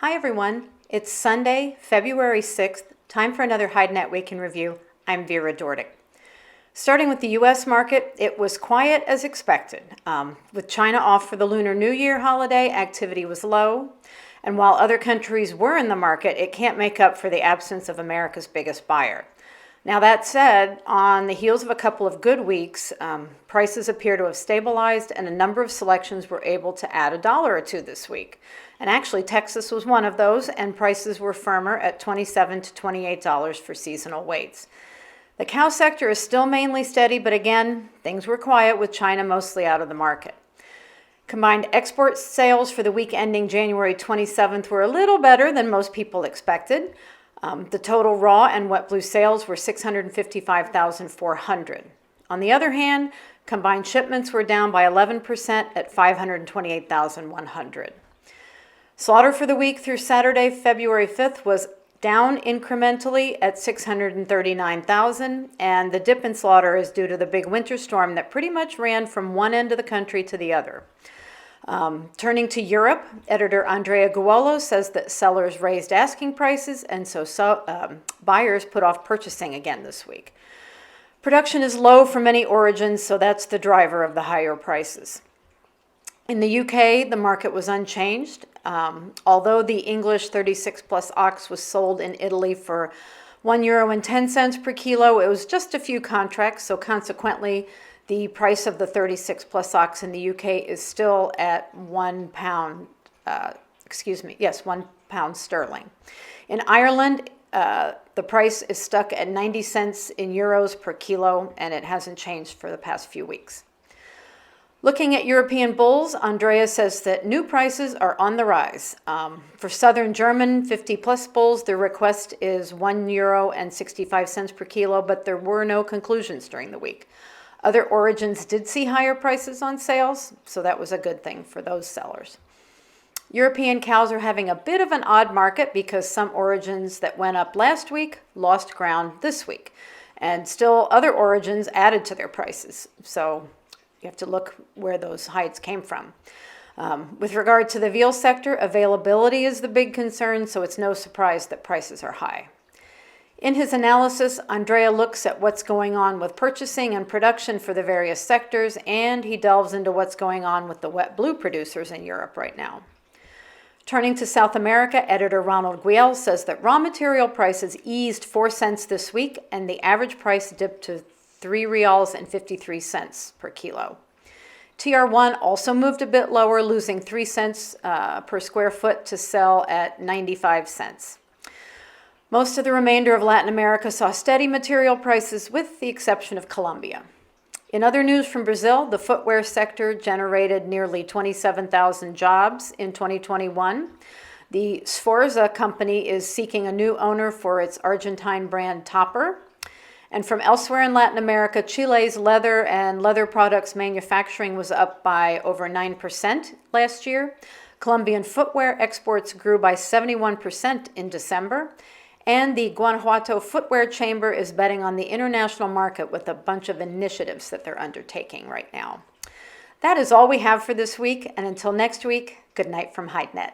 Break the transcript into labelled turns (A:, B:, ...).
A: Hi everyone, it's Sunday, February 6th, time for another HideNet Week in Review. I'm Vera Dordick. Starting with the U.S. market, it was quiet as expected. With China off for the Lunar New Year holiday, activity was low. And while other countries were in the market, it can't make up for the absence of America's biggest buyer. Now that said, on the heels of a couple of good weeks, prices appear to have stabilized and a number of selections were able to add $1 or $2 this week. And actually, Texas was one of those, and prices were firmer at $27 to $28 for seasonal weights. The cow sector is still mainly steady, but again, things were quiet with China mostly out of the market. Combined export sales for the week ending January 27th were a little better than most people expected. The total raw and wet blue sales were 655,400. On the other hand, combined shipments were down by 11% at 528,100. Slaughter for the week through Saturday, February 5th was down incrementally at 639,000, and the dip in slaughter is due to the big winter storm that pretty much ran from one end of the country to the other. Turning to Europe, editor Andrea Guolo says that sellers raised asking prices, and so buyers put off purchasing again this week. Production is low for many origins, so that's the driver of the higher prices. In the UK, the market was unchanged. Although the English 36 plus ox was sold in Italy for €1.10 per kilo, it was just a few contracts, so consequently, the price of the 36 plus ox in the UK is still at £1 sterling. In Ireland, the price is stuck at 90 cents in euros per kilo, and it hasn't changed for the past few weeks. Looking at European bulls, Andrea says that new prices are on the rise. For Southern German 50 plus bulls, the request is €1.65 per kilo, but there were no conclusions during the week. Other origins did see higher prices on sales, so that was a good thing for those sellers. European cows are having a bit of an odd market because some origins that went up last week lost ground this week, and still other origins added to their prices. So you have to look where those hides came from. With regard to the veal sector, availability is the big concern, so it's no surprise that prices are high. In his analysis, Andrea looks at what's going on with purchasing and production for the various sectors, and he delves into what's going on with the wet blue producers in Europe right now. Turning to South America, editor Ronald Guiel says that raw material prices eased 4 cents this week, and the average price dipped to $3.53 per kilo. TR1 also moved a bit lower, losing 3 cents per square foot to sell at 95 cents. Most of the remainder of Latin America saw steady material prices with the exception of Colombia. In other news from Brazil, the footwear sector generated nearly 27,000 jobs in 2021. The Sforza company is seeking a new owner for its Argentine brand Topper. And from elsewhere in Latin America, Chile's leather and leather products manufacturing was up by over 9% last year. Colombian footwear exports grew by 71% in December. And the Guanajuato Footwear Chamber is betting on the international market with a bunch of initiatives that they're undertaking right now. That is all we have for this week, and until next week, good night from HideNet.